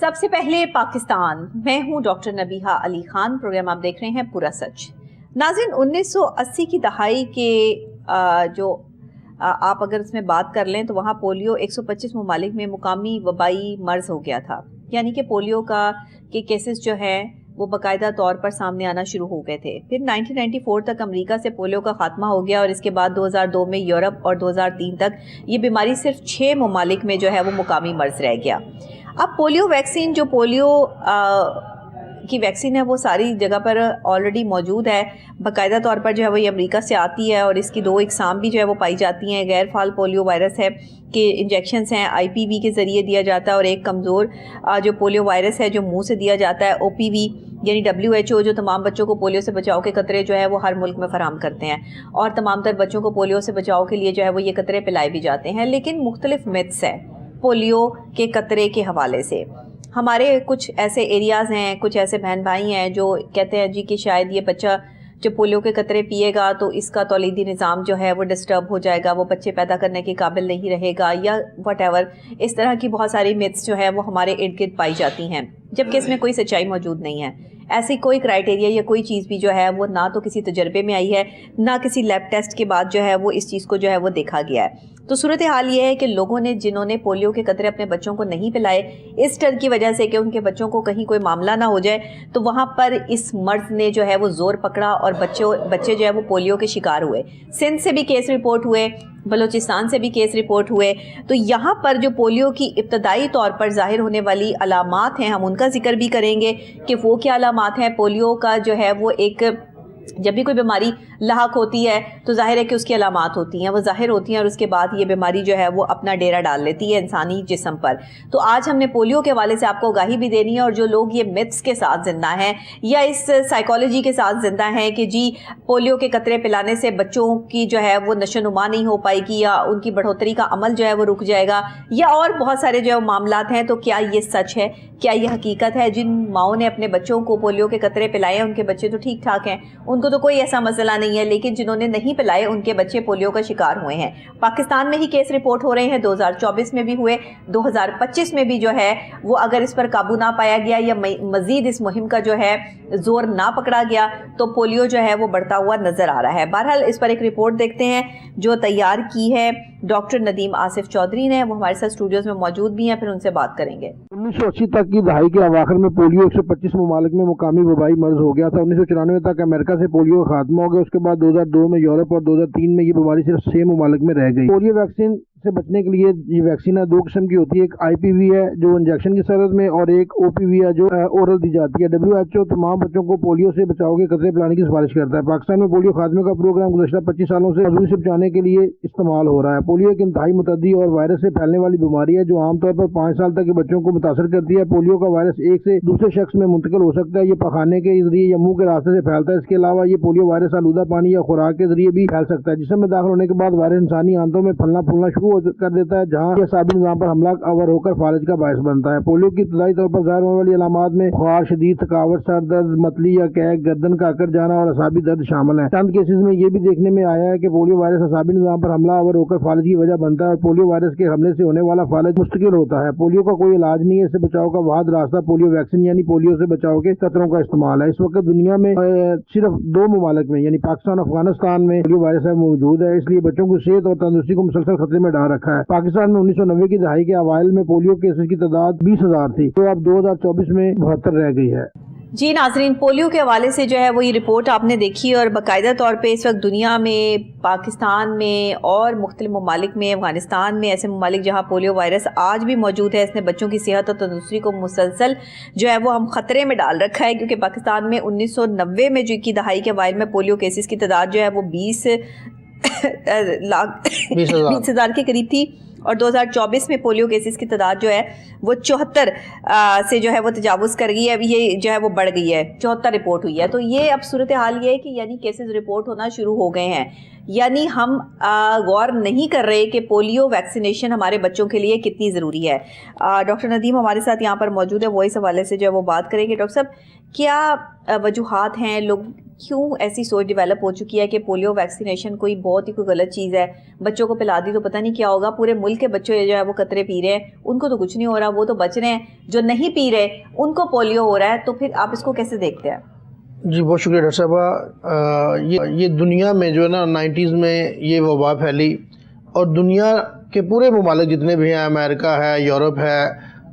سب سے پہلے پاکستان، میں ہوں ڈاکٹر نبیہہ علی خان، پروگرام آپ دیکھ رہے ہیں پورا سچ۔ ناظرین، 1980 کی دہائی کے جو آپ اگر اس میں بات کر لیں تو وہاں پولیو 125 ممالک میں مقامی وبائی مرض ہو گیا تھا، یعنی کہ پولیو کے کیسز جو ہیں وہ باقاعدہ طور پر سامنے آنا شروع ہو گئے تھے۔ پھر 1994 تک امریکہ سے پولیو کا خاتمہ ہو گیا اور اس کے بعد 2002 میں یورپ اور 2003 تک یہ بیماری صرف 6 ممالک میں جو ہے وہ مقامی مرض رہ گیا۔ اب پولیو ویکسین، جو پولیو کی ویکسین ہے وہ ساری جگہ پر آلریڈی موجود ہے، باقاعدہ طور پر جو ہے وہ یہ امریکہ سے آتی ہے اور اس کی 2 اقسام بھی جو ہے وہ پائی جاتی ہیں۔ غیر فعال پولیو وائرس ہے کہ انجیکشنز ہیں IPV کے ذریعے دیا جاتا ہے، اور ایک کمزور جو پولیو وائرس ہے جو منہ سے دیا جاتا ہے OPV، یعنی WHO جو تمام بچوں کو پولیو سے بچاؤ کے قطرے جو ہے وہ ہر ملک میں فراہم کرتے ہیں، اور تمام تر بچوں کو پولیو سے بچاؤ کے لیے جو ہے وہ یہ قطرے پلائے بھی جاتے ہیں۔ لیکن مختلف متس ہے پولیو کے قطرے کے حوالے سے۔ ہمارے کچھ ایسے ایریاز ہیں، کچھ ایسے بہن بھائی ہیں جو کہتے ہیں جی کہ شاید یہ بچہ جو پولیو کے قطرے پیے گا تو اس کا تولیدی نظام جو ہے وہ ڈسٹرب ہو جائے گا، وہ بچے پیدا کرنے کے قابل نہیں رہے گا، یا واٹ ایور، اس طرح کی بہت ساری متس جو ہے وہ ہمارے ارد گرد پائی جاتی ہیں، جبکہ اس میں کوئی سچائی موجود نہیں ہے۔ ایسی کوئی کرائٹیریا یا کوئی چیز بھی جو ہے وہ نہ تو کسی تجربے میں آئی ہے، نہ کسی لیب ٹیسٹ کے بعد جو ہے وہ اس چیز کو جو ہے وہ دیکھا گیا ہے۔ تو صورتحال یہ ہے کہ لوگوں نے، جنہوں نے پولیو کے قطرے اپنے بچوں کو نہیں پلائے اس ڈر کی وجہ سے کہ ان کے بچوں کو کہیں کوئی معاملہ نہ ہو جائے، تو وہاں پر اس مرض نے جو ہے وہ زور پکڑا اور بچے جو ہے وہ پولیو کے شکار ہوئے۔ سندھ سے بھی کیس رپورٹ ہوئے، بلوچستان سے بھی کیس رپورٹ ہوئے۔ تو یہاں پر جو پولیو کی ابتدائی طور پر ظاہر ہونے والی علامات ہیں، ہم ان کا ذکر بھی کریں گے کہ وہ کیا علامات ہیں۔ پولیو کا جو ہے وہ ایک، جب بھی کوئی بیماری لاحق ہوتی ہے تو ظاہر ہے کہ اس کی علامات ہوتی ہیں، وہ ظاہر ہوتی ہیں، اور اس کے بعد یہ بیماری جو ہے وہ اپنا ڈیرا ڈال لیتی ہے انسانی جسم پر۔ تو آج ہم نے پولیو کے حوالے سے آپ کو آگاہی بھی دینی ہے، اور جو لوگ یہ متس کے ساتھ زندہ ہیں یا اس سائیکالوجی کے ساتھ زندہ ہیں کہ جی پولیو کے قطرے پلانے سے بچوں کی جو ہے وہ نشو و نما نہیں ہو پائے گی، یا ان کی بڑھوتری کا عمل جو ہے وہ رک جائے گا، یا اور بہت سارے جو ہے معاملات ہیں، تو کیا یہ سچ ہے؟ کیا یہ حقیقت ہے؟ جن ماؤں نے اپنے بچوں کو پولیو کے قطرے پلائے ہیں ان کے بچے تو ٹھیک ٹھاک ہیں، ان کو تو کوئی ایسا مسئلہ نہیں ہے، لیکن جنہوں نے نہیں پلائے ان کے بچے پولیو کا شکار ہوئے ہیں۔ پاکستان میں ہی کیس رپورٹ ہو رہے ہیں، 2024 میں بھی ہوئے، 2025 میں بھی جو ہے وہ اگر اس پر قابو نہ پایا گیا یا مزید اس مہم کا جو ہے زور نہ پکڑا گیا تو پولیو جو ہے وہ بڑھتا ہوا نظر آ رہا ہے۔ بہرحال اس پر ایک رپورٹ دیکھتے ہیں جو تیار کی ہے ڈاکٹر ندیم آصف چودھری نے، وہ ہمارے ساتھ اسٹوڈیوز میں موجود بھی ہیں، پھر ان سے بات کریں گے۔ 1980 تک کی دہائی کے اواخر میں پولیو 125 ممالک میں مقامی وبائی مرض ہو گیا تھا۔ 1994 تک امریکہ سے پولیو کا خاتمہ ہو گیا، اس کے بعد 2002 میں یورپ اور 2003 میں یہ بیماری صرف 6 ممالک میں رہ گئی۔ پولیو ویکسین سے بچنے کے لیے یہ ویکسین 2 قسم کی ہوتی ہے، ایک IPV ہے جو انجیکشن کی صورت میں، اور ایک OPV ہے جو اورل دی جاتی ہے۔ WHO تمام بچوں کو پولیو سے بچاؤ کے قطرے پلانے کی سفارش کرتا ہے۔ پاکستان میں پولیو خاتمے کا پروگرام گزشتہ 25 سالوں سے مزدوری سے بچانے کے لیے استعمال ہو رہا ہے۔ پولیو ایک انتہائی متعدی اور وائرس سے پھیلنے والی بیماری ہے جو عام طور پر 5 سال تک کے بچوں کو متاثر کرتی ہے۔ پولیو کا وائرس ایک سے دوسرے شخص میں منتقل ہو سکتا ہے، یہ پخانے کے ذریعے یا منہ کے راستے سے پھیلتا ہے۔ اس کے علاوہ یہ پولیو وائرس آلودہ پانی یا خوراک کے ذریعے بھی پھیل سکتا ہے۔ جسم میں داخل ہونے کے بعد وائرس انسانی آنتوں میں پھلنا پھولنا شروع کر دیتا ہے، جہاں یہ اعصابی نظام پر حملہ آور ہو کر فالج کا باعث بنتا ہے۔ پولیو کی ابتدائی طور پر ظاہر ہونے والی علامات میں بخار شدید، تھکاوٹ، سر درد، متلی یا کیک، گردن کا اکڑ جانا اور اعصابی درد شامل ہیں۔ چند کیسز میں یہ بھی دیکھنے میں آیا ہے کہ پولیو وائرس اعصابی نظام پر حملہ آور ہو کر فالج کی وجہ بنتا ہے، اور پولیو وائرس کے حملے سے ہونے والا فالج مستقل ہوتا ہے۔ پولیو کا کوئی علاج نہیں ہے، اس سے بچاؤ کا واحد راستہ پولیو ویکسین یعنی پولیو سے بچاؤ کے قطروں کا استعمال ہے۔ اس وقت دنیا میں صرف 2 ممالک میں یعنی پاکستان اور افغانستان میں پولیو وائرس موجود ہے، اس لیے بچوں کی صحت اور تندرستی کو مسلسل خطرے میں ڈال رکھا ہے۔ پاکستان میں 1990 کی دہائی کے اوائل میں پولیو کیسز کی تعداد 20,000 تھی، جو اب 2024 میں 72 رہ گئی ہے۔ جی ناظرین، پولیو کے حوالے سے جو ہے وہ یہ رپورٹ آپ نے دیکھی، اور باقاعدہ طور پہ اس وقت دنیا میں، پاکستان میں اور مختلف ممالک میں، افغانستان میں، ایسے ممالک جہاں پولیو وائرس آج بھی موجود ہے، اس نے بچوں کی صحت اور تندرستی کو مسلسل جو ہے وہ ہم خطرے میں ڈال رکھا ہے، کیونکہ پاکستان میں 1990 میں جو کی دہائی کے اوائل میں پولیو کیسز کی تعداد جو ہے وہ 20,000 کے قریب تھی، اور 2024 میں پولیو کیسز کی تعداد جو ہے وہ 74 سے جو ہے وہ تجاوز کر گئی ہے۔ ابھی یہ جو ہے وہ بڑھ گئی ہے، 74 رپورٹ ہوئی ہے۔ تو یہ اب صورتحال یہ ہے کہ یعنی کیسز رپورٹ ہونا شروع ہو گئے ہیں، یعنی ہم غور نہیں کر رہے کہ پولیو ویکسینیشن ہمارے بچوں کے لیے کتنی ضروری ہے. ڈاکٹر ندیم ہمارے ساتھ یہاں پر موجود ہے, وہ اس حوالے سے جو ہے وہ بات کریں گے. ڈاکٹر صاحب, کیا وجوہات ہیں, لوگ کیوں ایسی سوچ ڈیولپ ہو چکی ہے کہ پولیو ویکسینیشن کوئی بہت ہی کوئی غلط چیز ہے, بچوں کو پلا دی تو پتہ نہیں کیا ہوگا, پورے ملک کے بچے جو ہے وہ قطرے پی رہے ہیں, ان کو تو کچھ نہیں ہو رہا, وہ تو بچ رہے ہیں, جو نہیں پی رہے ان کو پولیو ہو رہا ہے, تو پھر آپ اس کو کیسے دیکھتے ہیں؟ جی بہت شکریہ ڈاکٹر صاحبہ. یہ دنیا میں جو ہے نا 90s میں یہ وبا پھیلی, اور دنیا کے پورے ممالک جتنے بھی ہیں, امریکہ ہے, یورپ ہے,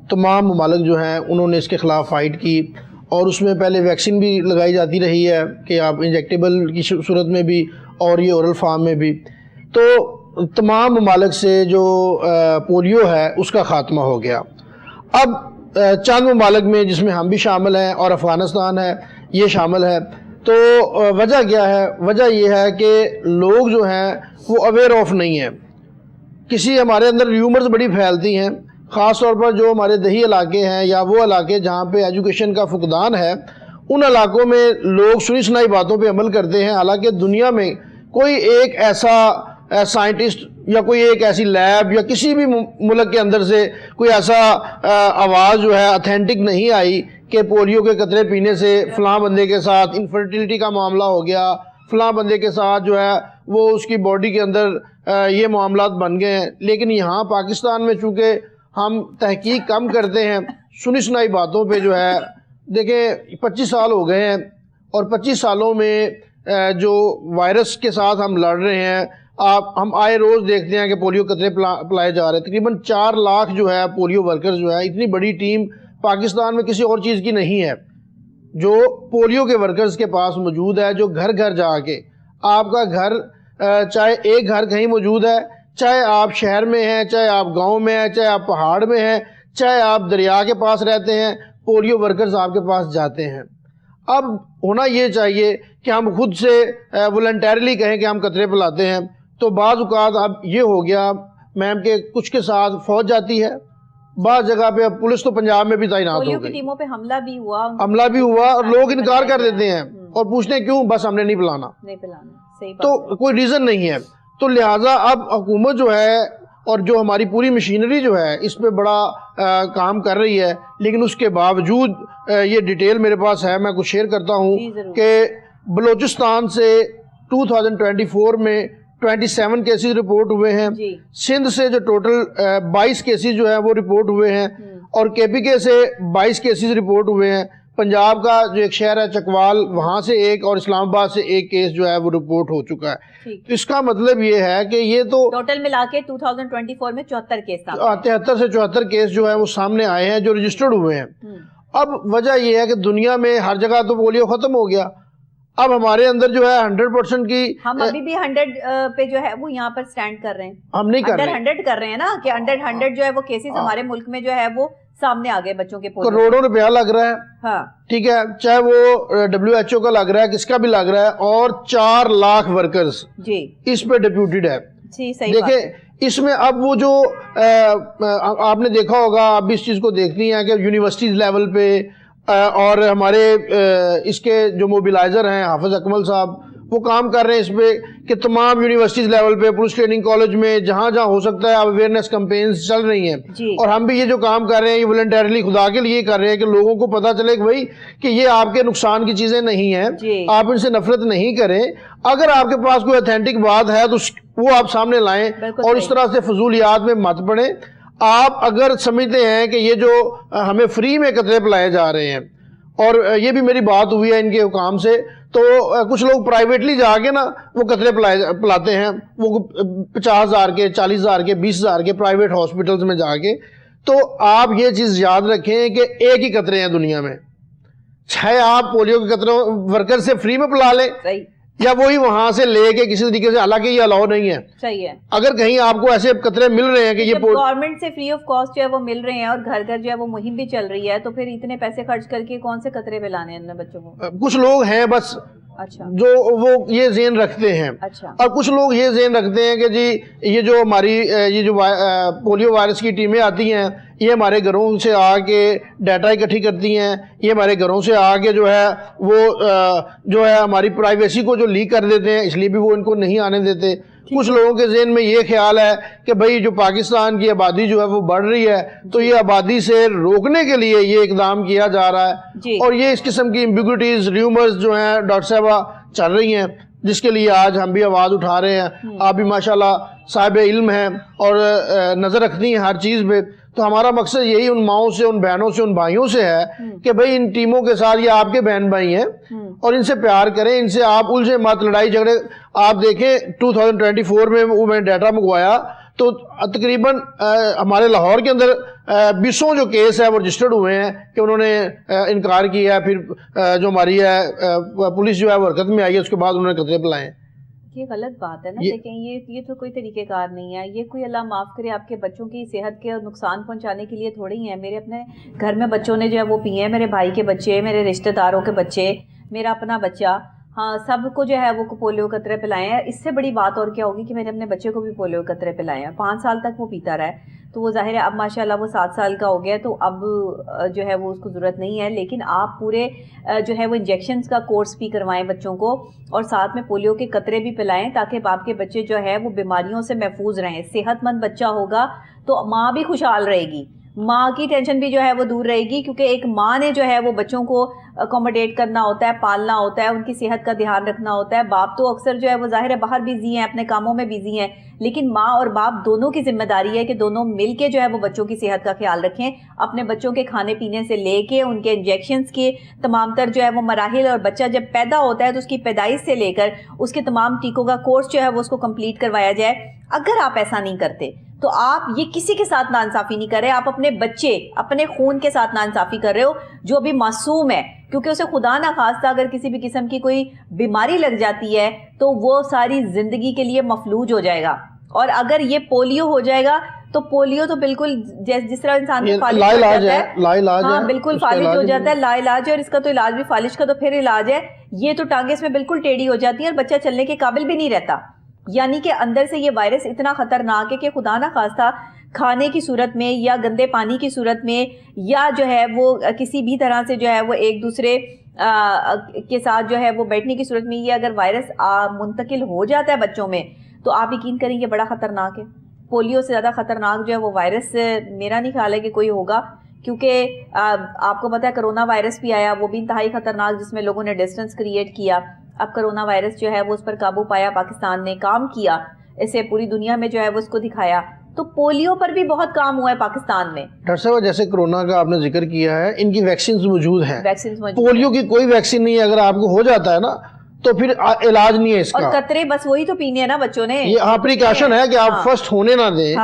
تمام ممالک جو ہیں انہوں نے اس کے خلاف فائٹ کی, اور اس میں پہلے ویکسین بھی لگائی جاتی رہی ہے کہ آپ انجیکٹیبل کی صورت میں بھی اور یہ اورل فارم میں بھی. تو تمام ممالک سے جو پولیو ہے اس کا خاتمہ ہو گیا. اب چند ممالک میں جس میں ہم بھی شامل ہیں اور افغانستان ہے یہ شامل ہے. تو وجہ کیا ہے؟ وجہ یہ ہے کہ لوگ جو ہیں وہ اویئر آف نہیں ہیں. کسی ہمارے اندر ریومرز بڑی پھیلتی ہیں, خاص طور پر جو ہمارے دیہی علاقے ہیں یا وہ علاقے جہاں پہ ایجوکیشن کا فقدان ہے, ان علاقوں میں لوگ سنی سنائی باتوں پہ عمل کرتے ہیں, حالانکہ دنیا میں کوئی ایک ایسا سائنٹسٹ یا کوئی ایک ایسی لیب یا کسی بھی ملک کے اندر سے کوئی ایسا آواز جو ہے اتھینٹک نہیں آئی کہ پولیو کے قطرے پینے سے فلاں بندے کے ساتھ انفرٹیلٹی کا معاملہ ہو گیا, فلاں بندے کے ساتھ جو ہے وہ اس کی باڈی کے اندر یہ معاملات بن گئے ہیں. لیکن یہاں پاکستان میں چونکہ ہم تحقیق کم کرتے ہیں, سنی سنائی باتوں پہ جو ہے, دیکھیں 25 سال ہو گئے ہیں, اور 25 سالوں میں جو وائرس کے ساتھ ہم لڑ رہے ہیں, ہم آئے روز دیکھتے ہیں کہ پولیو قطرے پلائے جا رہے ہیں. تقریباً 4 لاکھ جو ہے پولیو ورکرز جو ہے, اتنی بڑی ٹیم پاکستان میں کسی اور چیز کی نہیں ہے جو پولیو کے ورکرز کے پاس موجود ہے, جو گھر گھر جا کے آپ کا گھر, چاہے ایک گھر کہیں موجود ہے, چاہے آپ شہر میں ہیں, چاہے آپ گاؤں میں ہیں, چاہے آپ پہاڑ میں ہیں, چاہے آپ دریا کے پاس رہتے ہیں, پولیو ورکرز آپ کے پاس جاتے ہیں. اب ہونا یہ چاہیے کہ ہم خود سے والنٹیرلی کہیں کہ ہم قطرے پلاتے ہیں. تو بعض اوقات اب یہ ہو گیا میم کہ کچھ کے ساتھ فوج جاتی ہے, بعض جگہ پہ اب پولیس تو پنجاب میں بھی تعینات ہو گئی, ٹیموں پہ حملہ بھی ہوا اور لوگ انکار کر دیتے ہیں اور پوچھتے ہیں کیوں, بس ہم نے نہیں پلانا, تو کوئی ریزن نہیں ہے. تو لہٰذا اب حکومت جو ہے اور جو ہماری پوری مشینری جو ہے اس پہ بڑا کام کر رہی ہے, لیکن اس کے باوجود یہ ڈیٹیل میرے پاس ہے, میں کچھ شیئر کرتا ہوں کہ بلوچستان سے 2024 میں 27 کیسز رپورٹ ہوئے ہیں, سندھ سے جو ٹوٹل 22 کیسز جو ہیں وہ رپورٹ ہوئے ہیں, اور کے پی کے سے 22 کیسز رپورٹ ہوئے ہیں, پنجاب کا جو ایک شہر ہے چکوال وہاں سے ایک, اور اسلام آباد سے ایک کیس جو ہے وہ رپورٹ ہو چکا ہے. اس کا مطلب یہ ہے کہ یہ تو ٹوٹل ملا کے 2024 میں 74 کیس 73 سے 74 کیس جو ہے وہ سامنے آئے ہیں جو رجسٹرڈ ہوئے ہیں. اب وجہ یہ ہے کہ دنیا میں ہر جگہ تو پولیو ختم ہو گیا, اب ہمارے اندر جو ہے 100% کی, ہم ابھی بھی 100 پہ جو ہے وہ یہاں پر سٹینڈ کر رہے ہیں, ہم نہیں کر رہے, 100 کر رہے ہیں نا, کہ 100 جو ہے وہ کیسز ہمارے ملک میں جو ہے وہ سامنے آگئے بچوں کے پولیو. کروڑوں روپیہ لگ رہا ہے, ٹھیک ہے, چاہے وہ WHO کا لگ رہا ہے, کس کا بھی لگ رہا ہے, اور 4 لاکھ ورکرز اس پہ ڈیپیوٹیڈ ہے. دیکھیں اس میں اب وہ جو آپ نے دیکھا ہوگا, آپ بھی اس چیز کو دیکھتی ہیں کہ یونیورسٹیز لیول پہ اور ہمارے اس کے جو موبیلائزر ہیں حافظ اکمل صاحب, وہ کام کر رہے ہیں اس پہ کہ تمام یونیورسٹیز لیول پہ, پولیس ٹریننگ کالج میں, جہاں جہاں ہو سکتا ہے اویئرنیس کمپینز چل رہی ہیں. اور ہم بھی یہ جو کام کر رہے ہیں یہ والنٹیرلی خدا کے لیے کر رہے ہیں کہ لوگوں کو پتہ چلے کہ بھائی کہ یہ آپ کے نقصان کی چیزیں نہیں ہیں, آپ ان سے نفرت نہیں کریں. اگر آپ کے پاس کوئی اتھینٹک بات ہے تو وہ آپ سامنے لائیں, اور اس طرح سے فضولیات میں مت پڑیں. آپ اگر سمجھتے ہیں کہ یہ جو ہمیں فری میں قطرے پلائے جا رہے ہیں, اور یہ بھی میری بات ہوئی ہے ان کے حکام سے, تو کچھ لوگ پرائیویٹلی جا کے نا وہ قطرے پلاتے ہیں, وہ 50,000 کے, 40,000 کے, 20,000 کے پرائیویٹ ہاسپٹلز میں جا کے. تو آپ یہ چیز یاد رکھیں کہ ایک ہی قطرے ہیں دنیا میں, چاہے آپ پولیو کے قطروں ورکر سے فری میں پلا لیں یا وہی وہاں سے لے کے کسی طریقے سے, حالانکہ یہ الاؤ نہیں ہے. صحیح ہے, اگر کہیں آپ کو ایسے قطرے مل رہے ہیں کہ یہ گورنمنٹ سے فری آف کاسٹ جو ہے وہ مل رہے ہیں, اور گھر گھر جو ہے وہ مہم بھی چل رہی ہے, تو پھر اتنے پیسے خرچ کر کے کون سے قطرے پہ لانے ہیں بچوں کو؟ کچھ لوگ ہیں بس جو وہ یہ ذہن رکھتے ہیں, اور کچھ لوگ یہ ذہن رکھتے ہیں کہ جی یہ جو ہماری یہ جو پولیو وائرس کی ٹیمیں آتی ہیں یہ ہمارے گھروں سے آ کے ڈیٹا اکٹھی کرتی ہیں, یہ ہمارے گھروں سے آ کے جو ہے وہ جو ہے ہماری پرائیویسی کو جو لیک کر دیتے ہیں, اس لیے بھی وہ ان کو نہیں آنے دیتے. کچھ لوگوں کے ذہن میں یہ خیال ہے کہ بھئی جو پاکستان کی آبادی جو ہے وہ بڑھ رہی ہے, تو یہ آبادی سے روکنے کے لیے یہ اقدام کیا جا رہا ہے. اور یہ اس قسم کی ایمبیگوٹیز, ریومرز جو ہیں ڈاکٹر صاحبہ چل رہی ہیں, جس کے لیے آج ہم بھی آواز اٹھا رہے ہیں. آپ بھی ماشاءاللہ صاحب علم ہیں اور نظر رکھتی ہیں ہر چیز پہ. تو ہمارا مقصد یہی ان ماؤں سے, ان بہنوں سے, ان بھائیوں سے ہے کہ بھئی ان ٹیموں کے ساتھ, یہ آپ کے بہن بھائی ہیں, اور ان سے پیار کریں, ان سے آپ الجھے مت, لڑائی جھگڑے. آپ دیکھیں 2024 میں وہ میں نے ڈیٹا منگوایا تو تقریباً ہمارے لاہور کے اندر 20 جو کیس ہے وہ رجسٹرڈ ہوئے ہیں کہ انہوں نے انکار کیا ہے. پھر جو ہماری ہے پولیس جو ہے وہ حرکت میں آئی ہے, اس کے بعد انہوں نے قطرے پلائے ہیں. یہ غلط بات ہے نا. دیکھیں یہ تو کوئی طریقہ کار نہیں ہے. یہ کوئی اللہ معاف کرے آپ کے بچوں کی صحت کے نقصان پہنچانے کے لیے تھوڑی ہی ہے. میرے اپنے گھر میں بچوں نے جو ہے وہ پیے ہیں, میرے بھائی کے بچے, میرے رشتہ داروں کے بچے, میرا اپنا بچہ, ہاں سب کو جو ہے وہ پولیو قطرے پلائے ہیں. اس سے بڑی بات اور کیا ہوگی کہ میں نے اپنے بچے کو بھی پولیو قطرے پلائے ہیں. 5 سال تک وہ پیتا رہا ہے, تو وہ ظاہر ہے اب ماشاءاللہ وہ 7 سال کا ہو گیا, تو اب جو ہے وہ اس کو ضرورت نہیں ہے. لیکن آپ پورے جو ہے وہ انجیکشنز کا کورس بھی کروائیں بچوں کو, اور ساتھ میں پولیو کے قطرے بھی پلائیں, تاکہ آپ کے بچے جو ہے وہ بیماریوں سے محفوظ رہیں. صحت مند بچہ ہوگا تو ماں بھی خوشحال رہے گی, ماں کی ٹینشن بھی جو ہے وہ دور رہے گی, کیونکہ ایک ماں نے جو ہے وہ بچوں کو اکوموڈیٹ کرنا ہوتا ہے, پالنا ہوتا ہے, ان کی صحت کا دھیان رکھنا ہوتا ہے. باپ تو اکثر جو ہے وہ ظاہر ہے باہر بزی ہیں, اپنے کاموں میں بزی ہیں, لیکن ماں اور باپ دونوں کی ذمہ داری ہے کہ دونوں مل کے جو ہے وہ بچوں کی صحت کا خیال رکھیں. اپنے بچوں کے کھانے پینے سے لے کے ان کے انجیکشنز کے تمام تر جو ہے وہ مراحل, اور بچہ جب پیدا ہوتا ہے تو اس کی پیدائش سے لے کر اس کے تمام ٹیکوں کا کورس جو ہے وہ اس کو کمپلیٹ کروایا جائے. اگر آپ ایسا نہیں کرتے تو آپ یہ کسی کے ساتھ ناانصافی نہیں کر رہے, آپ اپنے بچے, اپنے خون کے ساتھ ناانصافی کر رہے ہو, جو بھی معصوم ہے. کیونکہ اسے خدا نہ خواستہ اگر کسی بھی قسم کی کوئی بیماری لگ جاتی ہے تو وہ ساری زندگی کے لیے مفلوج ہو جائے گا. اور اگر یہ پولیو ہو جائے گا تو پولیو تو بالکل جس طرح انسان کو فالج ہو جاتا ہے, ہاں بالکل فالج ہو جاتا ہے, لا علاج ہے. اور اس کا تو علاج بھی, فالج کا تو پھر علاج ہے. یہ تو ٹانگیں اس میں بالکل ٹیڑھی ہو جاتی ہیں اور بچہ چلنے کے قابل بھی نہیں رہتا. یعنی کہ اندر سے یہ وائرس اتنا خطرناک ہے کہ خدا نہ خواستہ کھانے کی صورت میں یا گندے پانی کی صورت میں, یا جو ہے وہ کسی بھی طرح سے جو ہے وہ ایک دوسرے کے ساتھ جو ہے وہ بیٹھنے کی صورت میں, یہ اگر وائرس منتقل ہو جاتا ہے بچوں میں, تو آپ یقین کریں یہ بڑا خطرناک ہے. پولیو سے زیادہ خطرناک جو ہے وہ وائرس میرا نہیں خیال ہے کہ کوئی ہوگا. کیونکہ آپ کو پتہ ہے کرونا وائرس بھی آیا, وہ بھی انتہائی خطرناک, جس میں لوگوں نے ڈسٹنس کریٹ کیا. اب کرونا وائرس جو ہے وہ اس پر قابو پایا, پاکستان نے کام کیا, اسے پوری دنیا میں جو ہے وہ اس کو دکھایا. تو پولیو پر بھی بہت کام ہوا ہے پاکستان میں. ڈاکٹر صاحب جیسے کرونا کا آپ نے ذکر کیا ہے, ان کی ویکسینز موجود ہیں, ویکسینز پولیو کی کوئی ویکسین نہیں ہے. اگر آپ کو ہو جاتا ہے نا تو پھر علاج نہیں ہے اس کا. اور قطرے بس وہی تو پینے ہیں نا بچوں نے. یہ پریکاشن ہے کہ آپ فرسٹ ہونے نہ دیں.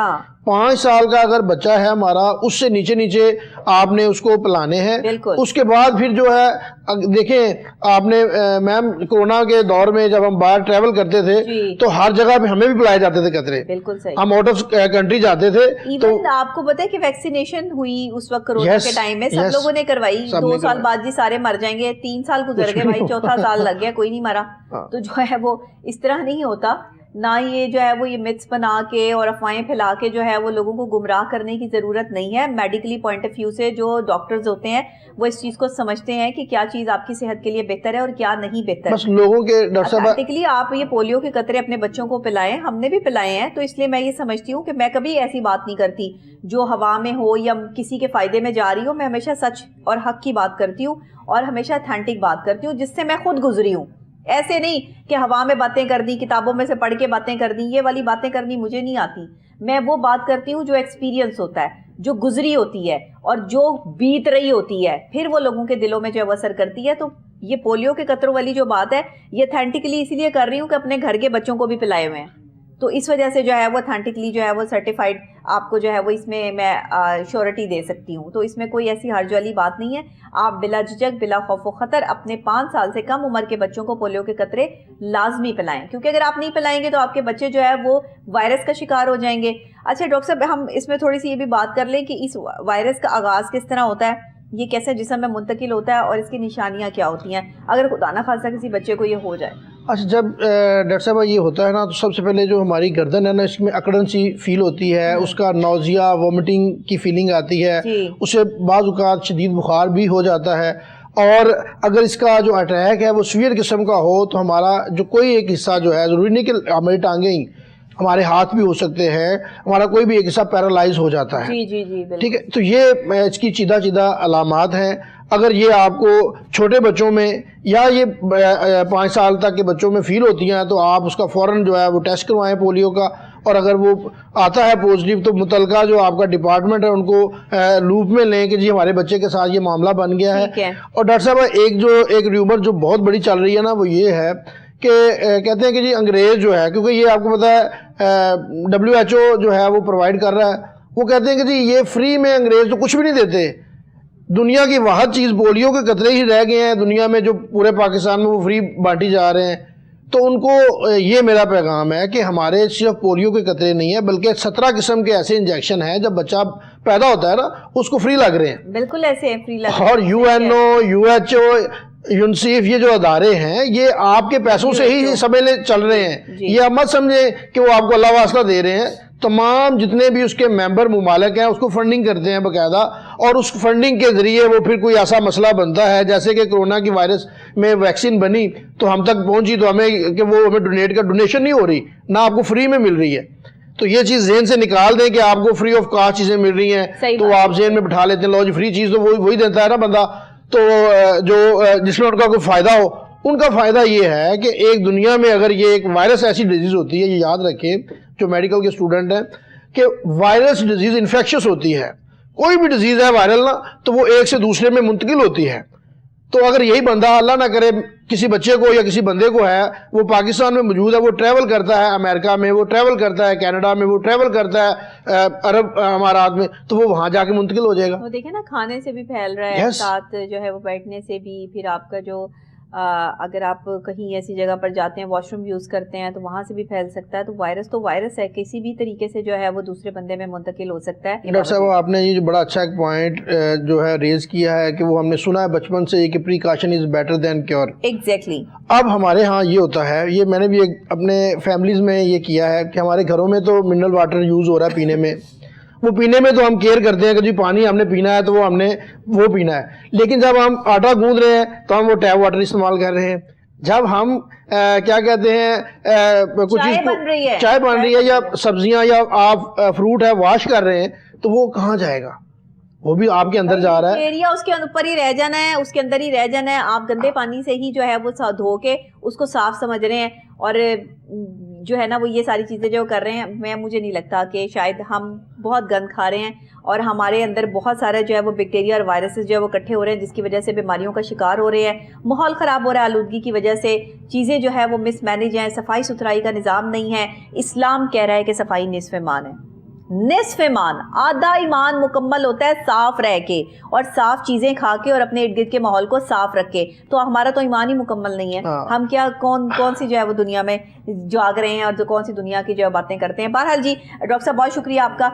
5 سال کا اگر بچہ ہے ہمارا, اس سے نیچے نیچے آپ نے اس کو پلانے ہیں. اس کے بعد پھر جو ہے دیکھیں آپ نے میم کرونا کے دور میں جب ہم باہر ٹریول کرتے تھے تو ہر جگہ پہ ہمیں بھی پلائے جاتے تھے قطرے. بالکل صحیح. ہم آؤٹ آف کنٹری جاتے تھے. ایون آپ کو پتہ ہے کہ ویکسینیشن ہوئی اس وقت کرونا کے ٹائم میں, سب لوگوں نے کروائی. 2 سال بعد جی سارے مر جائیں گے, 3 سال گزر گئے بھائی, 4تھا سال لگ گیا, کوئی نہیں مرا. تو جو ہے وہ اس طرح نہیں ہوتا. نہ یہ جو ہے وہ یہ متس بنا کے اور افواہیں پھیلا کے جو ہے وہ لوگوں کو گمراہ کرنے کی ضرورت نہیں ہے. میڈیکلی پوائنٹ آف ویو سے جو ڈاکٹرز ہوتے ہیں وہ اس چیز کو سمجھتے ہیں کہ کیا چیز آپ کی صحت کے لیے بہتر ہے اور کیا نہیں بہتر. بس لوگوں کے ڈاکٹر صاحب پریکٹیکلی آپ یہ پولیو کے قطرے اپنے بچوں کو پلائیں, ہم نے بھی پلائے ہیں. تو اس لیے میں یہ سمجھتی ہوں کہ میں کبھی ایسی بات نہیں کرتی جو ہوا میں ہو یا کسی کے فائدے میں جا رہی ہو. میں ہمیشہ سچ اور حق کی بات کرتی ہوں اور ہمیشہ اتھینٹک بات کرتی ہوں, جس سے میں خود گزری ہوں. ایسے نہیں کہ ہوا میں باتیں کر دی, کتابوں میں سے پڑھ کے باتیں کر دی, یہ والی باتیں کرنی مجھے نہیں آتی. میں وہ بات کرتی ہوں جو ایکسپیرینس ہوتا ہے, جو گزری ہوتی ہے اور جو بیت رہی ہوتی ہے, پھر وہ لوگوں کے دلوں میں جو ہے وہ اثر کرتی ہے. تو یہ پولیو کے قطروں والی جو بات ہے یہ اتھینٹکلی اسی لیے کر رہی ہوں کہ اپنے گھر کے بچوں کو بھی پلائے ہوئے ہیں. تو اس وجہ سے جو ہے وہ اتھینٹکلی جو ہے وہ سرٹیفائڈ آپ کو جو ہے وہ اس میں شیورٹی دے سکتی ہوں. تو اس میں کوئی ایسی حرج والی بات نہیں ہے. آپ بلا جھجک, بلا خوف و خطر اپنے 5 سال سے کم عمر کے بچوں کو پولیو کے قطرے لازمی پلائیں, کیونکہ اگر آپ نہیں پلائیں گے تو آپ کے بچے جو ہے وہ وائرس کا شکار ہو جائیں گے. اچھا ڈاکٹر صاحب, ہم اس میں تھوڑی سی یہ بھی بات کر لیں کہ اس وائرس کا آغاز کس طرح ہوتا ہے, یہ کیسے جسم میں منتقل ہوتا ہے اور اس کی نشانیاں کیا ہوتی ہیں اگر خدا نہ خواستہ کسی بچے کو یہ ہو جائے. اچھا جب ڈاکٹر صاحبہ یہ ہوتا ہے نا تو سب سے پہلے جو ہماری گردن ہے نا اس میں اکڑن سی فیل ہوتی ہے, اس کا نوزیا وومٹنگ کی فیلنگ آتی ہے, اسے بعض اوقات شدید بخار بھی ہو جاتا ہے, اور اگر اس کا جو اٹیک ہے وہ سویئر قسم کا ہو تو ہمارا جو کوئی ایک حصہ جو ہے, ضروری نہیں کہ ہماری ٹانگیں ہی, ہمارے ہاتھ بھی ہو سکتے ہیں, ہمارا کوئی بھی ایک حصہ پیرالائز ہو جاتا ہے. ٹھیک ہے, تو یہ اس کی چیدہ علامات ہیں. اگر یہ آپ کو چھوٹے بچوں میں یا یہ 5 سال تک کے بچوں میں فیل ہوتی ہیں تو آپ اس کا فوراً جو ہے وہ ٹیسٹ کروائیں پولیو کا, اور اگر وہ آتا ہے پازیٹیو تو متعلقہ جو آپ کا ڈپارٹمنٹ ہے ان کو لوپ میں لیں کہ جی ہمارے بچے کے ساتھ یہ معاملہ بن گیا ہے. اور ڈاکٹر صاحب ایک ریومر جو بہت بڑی چل رہی ہے نا وہ یہ ہے کہ کہتے ہیں کہ جی انگریز جو ہے, کیونکہ یہ آپ کو پتہ ہے WHO جو ہے وہ پرووائڈ کر رہا ہے, وہ کہتے ہیں کہ جی یہ فری میں انگریز تو کچھ بھی نہیں دیتے, دنیا کی واحد چیز پولیو کے قطرے ہی رہ گئے ہیں دنیا میں جو پورے پاکستان میں وہ فری بانٹی جا رہے ہیں. تو ان کو یہ میرا پیغام ہے کہ ہمارے صرف پولیو کے قطرے نہیں ہیں بلکہ 17 قسم کے ایسے انجیکشن ہیں جب بچہ پیدا ہوتا ہے نا اس کو فری لگ رہے ہیں. بالکل ایسے ہیں, فری لگ رہے ہیں. اور UNO, WHO, یونیسیف, یہ جو ادارے ہیں یہ آپ کے پیسوں سے ہی سمجھ چل رہے ہیں. یہ آپ مت سمجھیں کہ وہ آپ کو اللہ واسطہ دے رہے ہیں. تمام جتنے بھی اس کے ممبر ممالک ہیں اس کو فنڈنگ کرتے ہیں باقاعدہ, اور اس فنڈنگ کے ذریعے وہ پھر کوئی ایسا مسئلہ بنتا ہے جیسے کہ کرونا کی وائرس میں ویکسین بنی تو ہم تک پہنچی تو ہمیں ڈونیشن نہیں ہو رہی, نہ آپ کو فری میں مل رہی ہے. تو یہ چیز ذہن سے نکال دیں کہ آپ کو فری آف کاسٹ چیزیں مل رہی ہیں تو آپ ذہن میں بٹھا لیتے ہیں لو جی فری چیز تو وہی دیتا ہے نا بندہ. تو جو جس میں ان کا کوئی فائدہ ہو, ان کا فائدہ یہ ہے کہ ایک دنیا میں اگر یہ ایک وائرس ایسی ڈیزیز ہوتی ہے, یہ یاد رکھیں جو میڈیکل کے اسٹوڈنٹ ہیں کہ وائرس ڈیزیز انفیکشس ہوتی ہے. کوئی بھی ڈیزیز ہے وائرل نا تو وہ ایک سے دوسرے میں منتقل ہوتی ہے. تو اگر یہی بندہ اللہ نہ کرے کسی بچے کو یا کسی بندے کو ہے, وہ پاکستان میں موجود ہے, وہ ٹریول کرتا ہے امریکہ میں, وہ ٹریول کرتا ہے کینیڈا میں, وہ ٹریول کرتا ہے عرب امارات میں, تو وہ وہاں جا کے منتقل ہو جائے گا. وہ دیکھیں نا کھانے سے بھی پھیل رہا ہے, ساتھ جو ہے وہ بیٹھنے سے بھی, پھر آپ کا جو اگر آپ کہیں ایسی جگہ پر جاتے ہیں واش روم یوز کرتے ہیں تو وہاں سے بھی پھیل سکتا ہے. تو وائرس ہے, کسی بھی طریقے سے جو ہے وہ دوسرے بندے میں منتقل ہو سکتا ہے. ڈاکٹر صاحب آپ نے یہ جو بڑا اچھا ایک پوائنٹ جو ہے ریز کیا ہے کہ وہ ہم نے سنا ہے بچپن سے کہ precaution is better than cure. Exactly. اب ہمارے ہاں یہ ہوتا ہے, یہ میں نے بھی اپنے فیملیز میں یہ کیا ہے کہ ہمارے گھروں میں تو منرل واٹر یوز ہو رہا ہے پینے میں, وہ پینے میں تو ہم کیئر کرتے ہیں کہ جی پانی ہم نے پینا ہے تو وہ ہم نے وہ پینا ہے. لیکن جب ہم آٹا گوندھ رہے ہیں تو ہم وہ ٹیپ واٹر استعمال کر رہے ہیں. جب ہم کیا کہتے ہیں کچھ چیز چائے بن رہی ہے یا سبزیاں یا آپ فروٹ ہے واش کر رہے ہیں تو وہ کہاں جائے گا, وہ بھی آپ کے اندر جا رہا ہے. ایریا اس کے اوپر ہی رہ جانا ہے, اس کے اندر ہی رہ جانا ہے. آپ گندے پانی سے ہی جو ہے وہ دھو کے اس کو صاف سمجھ رہے ہیں, اور جو ہے نا وہ یہ ساری چیزیں جو کر رہے ہیں, مجھے نہیں لگتا کہ شاید ہم بہت گند کھا رہے ہیں اور ہمارے اندر بہت سارے جو ہے وہ بیکٹیریا اور وائرسز جو ہے وہ اکٹھے ہو رہے ہیں, جس کی وجہ سے بیماریوں کا شکار ہو رہے ہیں. ماحول خراب ہو رہا ہے آلودگی کی وجہ سے, چیزیں جو ہے وہ مس مینیج ہیں, صفائی ستھرائی کا نظام نہیں ہے. اسلام کہہ رہا ہے کہ صفائی نصف ایمان ہے. نصف ایمان, آدھا ایمان مکمل ہوتا ہے صاف رہ کے اور صاف چیزیں کھا کے اور اپنے ارد گرد کے ماحول کو صاف رکھ کے. تو ہمارا تو ایمان ہی مکمل نہیں ہے. ہم کیا کون سی جو ہے وہ دنیا میں جاگ رہے ہیں اور جو کون سی دنیا کی جو باتیں کرتے ہیں. بہرحال جی ڈاکٹر صاحب بہت شکریہ آپ کا.